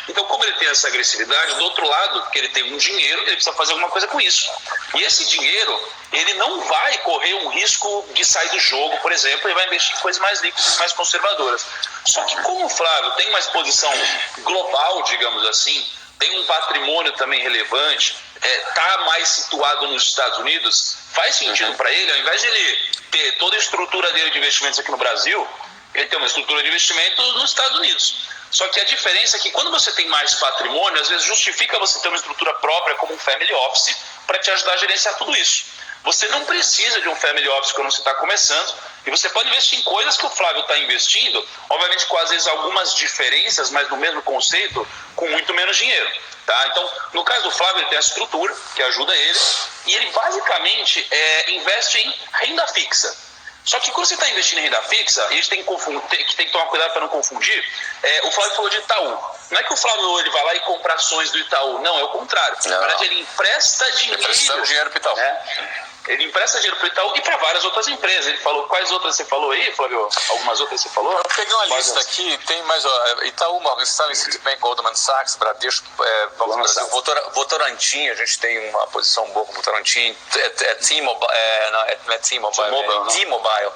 Então, como ele tem essa agressividade, do outro lado, que ele tem um dinheiro, ele precisa fazer alguma coisa com isso. E esse dinheiro, ele não vai correr um risco de sair do jogo, por exemplo, ele vai investir em coisas mais líquidas, mais conservadoras. Só que como o Flávio tem uma exposição global, digamos assim, tem um patrimônio também relevante, está mais situado nos Estados Unidos, faz sentido para ele, ao invés de ele ter toda a estrutura dele de investimentos aqui no Brasil, ele tem uma estrutura de investimentos nos Estados Unidos. Só que a diferença é que quando você tem mais patrimônio, às vezes justifica você ter uma estrutura própria como um family office para te ajudar a gerenciar tudo isso. Você não precisa de um family office quando você está começando e você pode investir em coisas que o Flávio está investindo, obviamente com às vezes algumas diferenças, mas no mesmo conceito, com muito menos dinheiro. Tá? Então, no caso do Flávio, ele tem a estrutura que ajuda ele e ele basicamente investe em renda fixa. Só que quando você está investindo em renda fixa, a gente tem que tomar cuidado para não confundir. O Flávio falou de Itaú. Não é que o Flávio ele vai lá e compra ações do Itaú. Não, é o contrário. Na verdade, ele empresta dinheiro. Emprestando dinheiro para o Itaú. Ele empresta dinheiro para o Itaú e para várias outras empresas. Ele falou, quais outras você falou aí, Flávio? Algumas outras você falou? Eu peguei uma lista aqui, tem mais, Itaú, Morgan Stanley, Citibank, Goldman Sachs, Bradesco, Votorantim, a gente tem uma posição boa com Votorantim, T-Mobile, não é T-Mobile,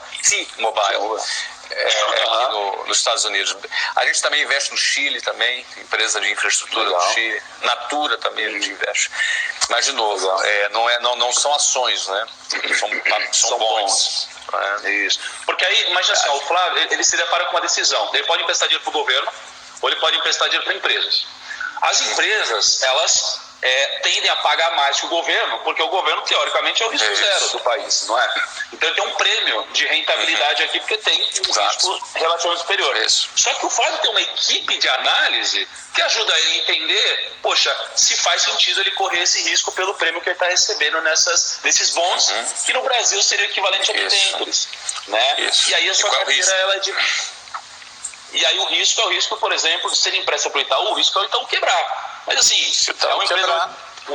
aqui nos Estados Unidos. A gente também investe no Chile também, empresa de infraestrutura do Chile, Natura também a gente investe. Mas, de novo, não são ações, né? São bonds. Isso. Porque aí, imagina assim, o Flávio, ele se depara com uma decisão. Ele pode emprestar dinheiro para o governo ou ele pode emprestar dinheiro para empresas. As empresas, elas tendem a pagar mais que o governo, porque o governo, teoricamente, é o risco zero do país, não é? Então, ele tem um prêmio de rentabilidade aqui, porque tem um risco relativamente superior. Só que o Flávio tem uma equipe de análise que ajuda ele a entender, poxa, se faz sentido ele correr esse risco pelo prêmio que ele está recebendo nesses bonds, que no Brasil seria o equivalente a debêntures, né? E aí a sua carteira, ela é de... E aí o risco é o risco, por exemplo, de ser empresta para o Itaú, o risco é o Itaú quebrar. Mas assim, é uma empresa, é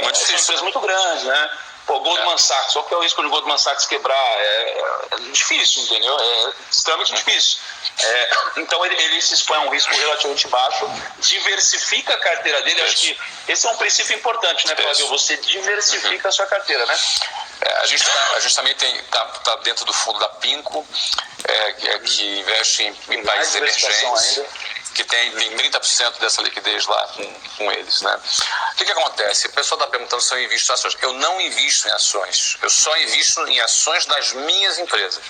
uma empresa muito grande, né? Goldman Sachs, qual que é o risco de Goldman Sachs quebrar? É difícil, entendeu? É extremamente difícil. Então ele se expõe a um risco relativamente baixo, diversifica a carteira dele. Acho que esse é um princípio importante, né, Flávio? Você diversifica a sua carteira, né? A gente também está dentro do fundo da Pinco, que investe em países emergentes, que tem 30% dessa liquidez lá com eles, né? O que acontece? O pessoal está perguntando se eu invisto em ações. Eu não invisto em ações, eu só invisto em ações das minhas empresas.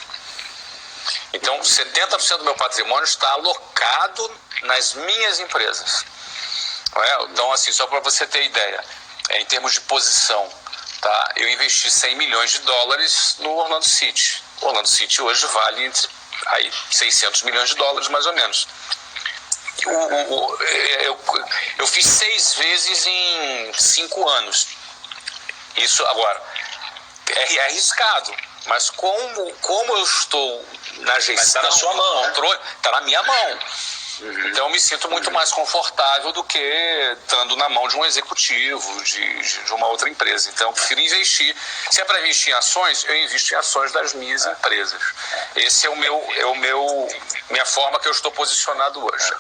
Então, 70% do meu patrimônio está alocado nas minhas empresas. Então, assim, só para você ter ideia, em termos de posição, tá? Eu investi $100 milhões no Orlando City. O Orlando City hoje vale aí $600 milhões, mais ou menos. Eu fiz 6 vezes em 5 anos. Isso agora. é arriscado, mas como eu estou na gestão, está na sua mão, controle, está na minha mão. Então eu me sinto muito mais confortável do que estando na mão de um executivo, de uma outra empresa. Então eu prefiro investir. Se é para investir em ações, eu invisto em ações das minhas empresas. Esse é minha forma que eu estou posicionado hoje.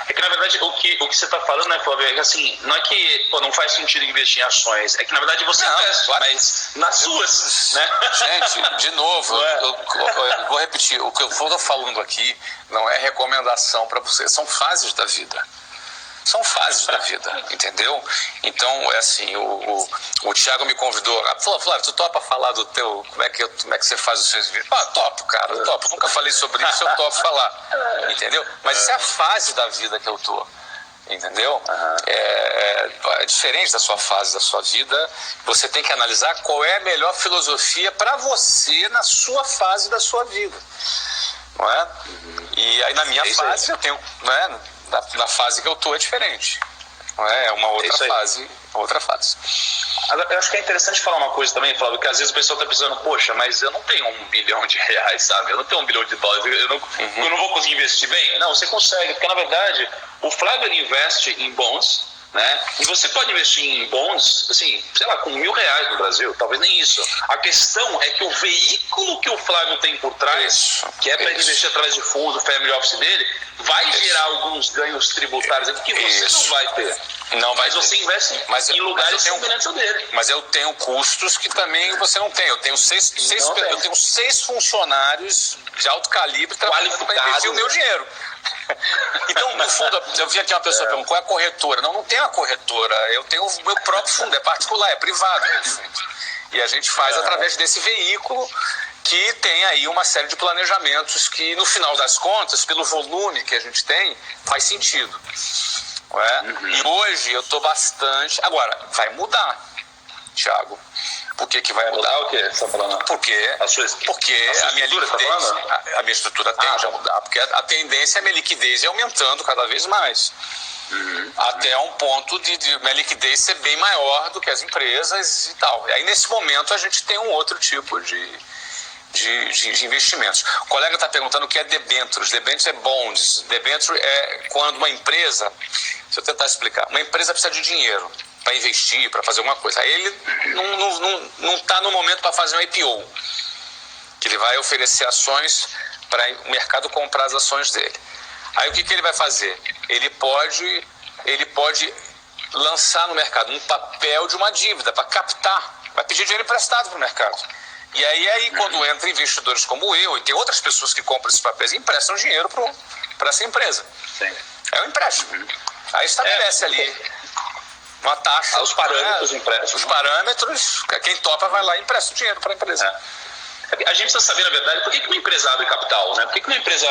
É que, na verdade, o que você está falando, né, Flávio, é que assim, não é que não faz sentido investir em ações, é que, na verdade, você investe, mas nas suas, né? Gente, de novo, eu vou repetir, o que eu estou falando aqui não é recomendação para você, são fases da vida. São fases da vida, entendeu? Então, é assim, o Thiago me convidou, falou, Flávio, tu topa falar do teu, como é que você faz os seus vídeos? Topo, cara, topo, nunca falei sobre isso, eu topo falar, entendeu? Mas isso é a fase da vida que eu tô, entendeu? É diferente da sua fase, da sua vida, você tem que analisar qual é a melhor filosofia para você na sua fase da sua vida, não é? E aí na minha fase eu tenho, não é? Na fase que eu tô é diferente, não é uma outra fase, Eu acho que é interessante falar uma coisa também, Flávio, que às vezes o pessoal tá pensando, poxa, mas eu não tenho $1 bilhão, sabe? Eu não tenho $1 bilhão, eu não vou conseguir investir bem. Não, você consegue, porque na verdade o Flávio ele investe em bonds, né? E você pode investir em bonds, assim, sei lá, com R$1.000 no Brasil, talvez nem isso. A questão é que o veículo que o Flávio tem por trás, que é para ele investir através de fundo, family office dele, vai gerar alguns ganhos tributários aqui que você não vai ter. Não, mas você investe em lugares semelhantes ao dele. Mas eu tenho custos que também você não tem. Eu tenho seis funcionários de alto calibre qualificados para investir o meu dinheiro. Então, no fundo, eu vi aqui uma pessoa perguntando qual é a corretora. Não tem a corretora. Eu tenho o meu próprio fundo, é particular, é privado meu fundo. E a gente faz através desse veículo que tem aí uma série de planejamentos que, no final das contas, pelo volume que a gente tem, faz sentido. Não é? E hoje eu estou bastante... Agora, vai mudar, Thiago. Por que vai mudar? O que você está falando? Porque a minha liquidez, a minha estrutura tende a mudar. Porque a tendência é a minha liquidez ir aumentando cada vez mais. Até um ponto de minha liquidez ser bem maior do que as empresas e tal. E aí, nesse momento, a gente tem um outro tipo de investimentos. O colega está perguntando o que é debêntures. Debêntures é bonds. Debênture é quando uma empresa... Deixa eu tentar explicar. Uma empresa precisa de dinheiro para investir, para fazer alguma coisa. Aí ele não está no momento para fazer um IPO, que ele vai oferecer ações para o mercado comprar as ações dele. Aí o que ele vai fazer? Ele pode lançar no mercado um papel de uma dívida para captar, vai pedir dinheiro emprestado para o mercado. E aí quando entra investidores como eu, e tem outras pessoas que compram esses papéis e emprestam dinheiro para essa empresa. Sim. É um empréstimo. Aí estabelece ali uma taxa. Os parâmetros emprestam. Os parâmetros, quem topa vai lá e empresta o dinheiro para a empresa. A gente precisa saber, na verdade, por que uma empresa abre capital, né? Por que uma empresa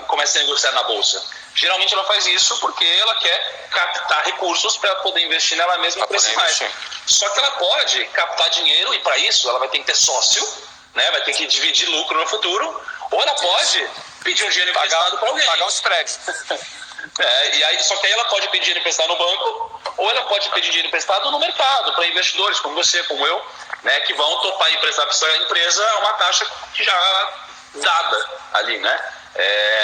começa a negociar na bolsa? Geralmente ela faz isso porque ela quer captar recursos para poder investir nela mesma e crescer mais. Só que ela pode captar dinheiro e para isso ela vai ter que ter sócio, né? Vai ter que dividir lucro no futuro, ou ela pode pedir um dinheiro emprestado para alguém. Pagar um spread. Só que aí ela pode pedir dinheiro emprestado no banco, ou ela pode pedir dinheiro emprestado no mercado, para investidores como você, como eu, né, que vão topar emprestar para essa empresa uma taxa que já dada ali, né?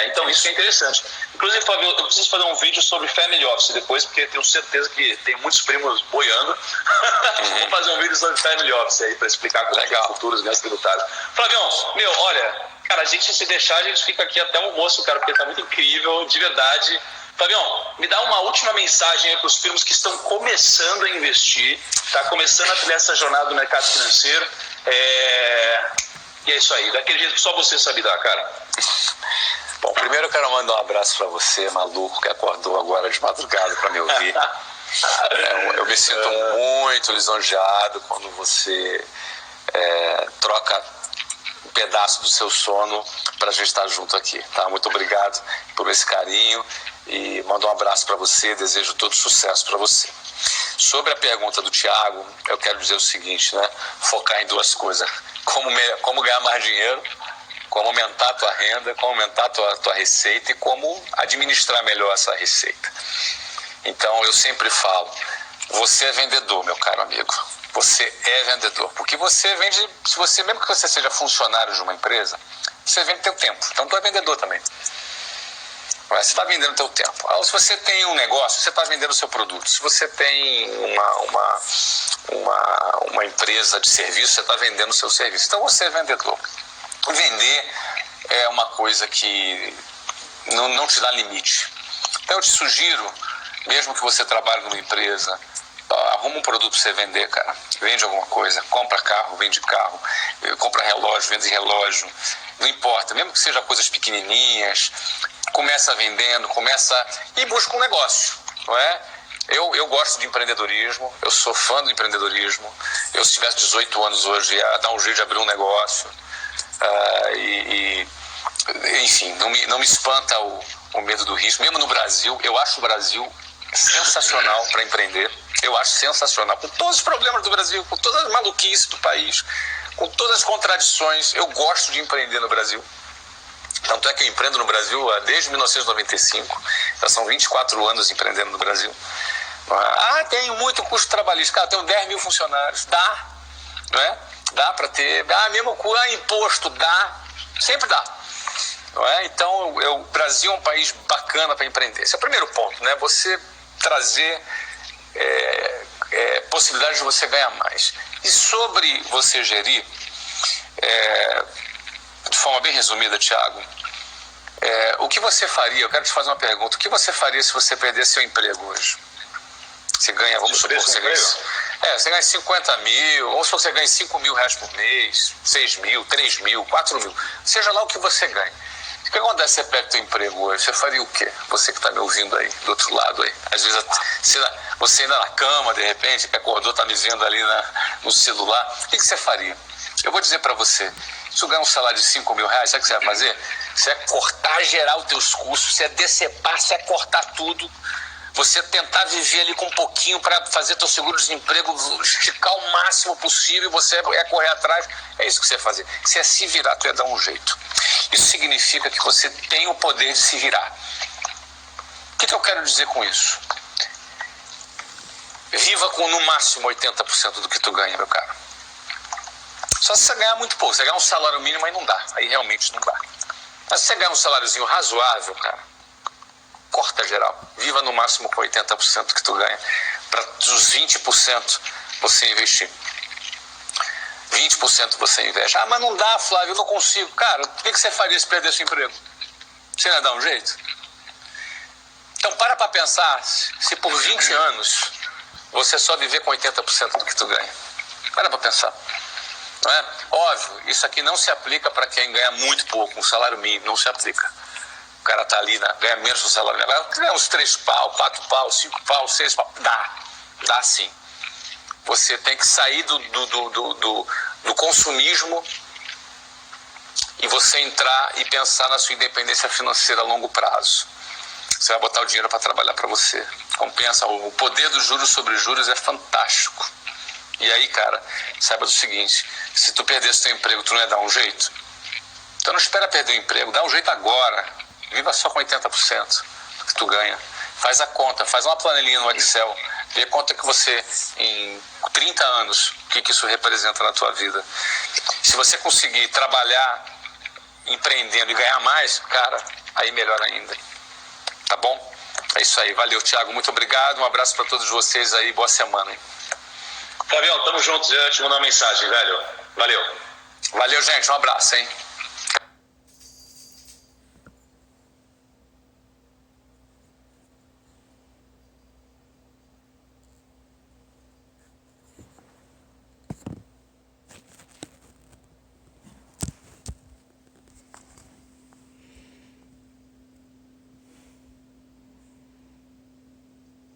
Então isso é interessante. Inclusive, Flávio, eu preciso fazer um vídeo sobre family office depois, porque tenho certeza que tem muitos primos boiando. Vou fazer um vídeo sobre family office aí para explicar como é futuros ganhos tributários. Flavião, olha, cara, a gente se deixar, a gente fica aqui até o almoço, cara, porque tá muito incrível, de verdade. Flavião, me dá uma última mensagem aí para os primos que estão começando a investir, tá começando a trilhar essa jornada do mercado financeiro. E é isso aí, daquele jeito que só você sabe dar, cara. Bom, primeiro eu quero mandar um abraço para você, maluco, que acordou agora de madrugada para me ouvir. Eu me sinto muito lisonjeado quando você troca um pedaço do seu sono para a gente estar junto aqui, tá? Muito obrigado por esse carinho e mando um abraço para você, desejo todo sucesso para você. Sobre a pergunta do Thiago, eu quero dizer o seguinte, né? Focar em duas coisas: como ganhar mais dinheiro, como aumentar a tua renda, como aumentar a tua receita e como administrar melhor essa receita. Então eu sempre falo, você é vendedor, meu caro amigo. Você é vendedor. Porque você vende, mesmo que você seja funcionário de uma empresa, você vende teu tempo. Então, tu é vendedor também. Você está vendendo teu tempo. Se você tem um negócio, você está vendendo o seu produto. Se você tem uma empresa de serviço, você está vendendo o seu serviço. Então, você é vendedor. Vender é uma coisa que não te dá limite. Então, eu te sugiro, mesmo que você trabalhe numa empresa, arruma um produto para você vender, cara. Vende alguma coisa, compra carro, vende carro, compra relógio, vende relógio. Não importa, mesmo que seja coisas pequenininhas, começa vendendo, e busca um negócio, não é? Eu gosto de empreendedorismo, eu sou fã do empreendedorismo. Eu, se tivesse 18 anos hoje, ia dar um jeito de abrir um negócio. Enfim, não me espanta o medo do risco. Mesmo no Brasil, eu acho o Brasil sensacional para empreender. Eu acho sensacional, com todos os problemas do Brasil, com todas as maluquices do país, com todas as contradições. Eu gosto de empreender no Brasil. Tanto é que eu empreendo no Brasil desde 1995. Já são 24 anos empreendendo no Brasil. Tenho muito custo trabalhista. Cara, tenho 10 mil funcionários. Dá, não é? Dá para ter. Mesmo com imposto, dá. Sempre dá. Não é? Então, o Brasil é um país bacana para empreender. Esse é o primeiro ponto, né? Você trazer possibilidade de você ganhar mais. E sobre você gerir, de forma bem resumida, Thiago, o que você faria? Eu quero te fazer uma pergunta. O que você faria se você perdesse seu emprego hoje? Você ganha, vamos supor, você ganha 50 mil, ou se você ganha 5 mil reais por mês, 6 mil, 3 mil, 4 mil, seja lá o que você ganha. O que acontece se você perde seu emprego hoje? Você faria o quê? Você que está me ouvindo aí, do outro lado aí. Às vezes você ainda na cama, de repente, que acordou, está me vendo ali no celular. O que você faria? Eu vou dizer para você, se você ganhar um salário de 5 mil reais, sabe o que você vai fazer? Você vai cortar geral os teus custos, você vai decepar, você vai cortar tudo. Você tentar viver ali com um pouquinho para fazer teu seguro-desemprego, esticar o máximo possível, você é correr atrás. É isso que você vai fazer. Você é se virar, tu ia dar um jeito. Isso significa que você tem o poder de se virar. O que eu quero dizer com isso? Viva com no máximo 80% do que tu ganha, meu cara. Só se você ganhar muito pouco. Se você ganhar um salário mínimo, aí não dá. Aí realmente não dá. Mas se você ganhar um saláriozinho razoável, cara, corta geral. Viva no máximo com 80% do que tu ganha. Para os 20% você investir. 20% você investe. Mas não dá, Flávio, eu não consigo. Cara, o que você faria se perder seu emprego? Você não ia dar um jeito? Então para pensar se por 20 anos você só viver com 80% do que tu ganha. Para pensar. Não é? Óbvio, isso aqui não se aplica para quem ganha muito pouco, um salário mínimo, não se aplica. O cara tá ali, ganha menos do salário mínimo. Ganha uns 3 pau, 4 pau, 5 pau, 6 pau. Dá sim. Você tem que sair do consumismo e você entrar e pensar na sua independência financeira a longo prazo. Você vai botar o dinheiro para trabalhar para você. Compensa. O poder dos juros sobre juros é fantástico. E aí, cara, saiba do seguinte, se tu perdesse teu emprego, tu não ia dar um jeito? Então não espera perder o emprego, dá um jeito agora. Viva só com 80% que tu ganha. Faz a conta, faz uma planilhinha no Excel, vê quanto que você, em 30 anos, o que isso representa na tua vida. Se você conseguir trabalhar empreendendo e ganhar mais, cara, aí melhor ainda. Tá bom? É isso aí. Valeu, Thiago. Muito obrigado. Um abraço para todos vocês aí. Boa semana, hein? Flavião, tamo junto. Já te mandar uma mensagem, velho. Valeu. Valeu, gente. Um abraço, hein?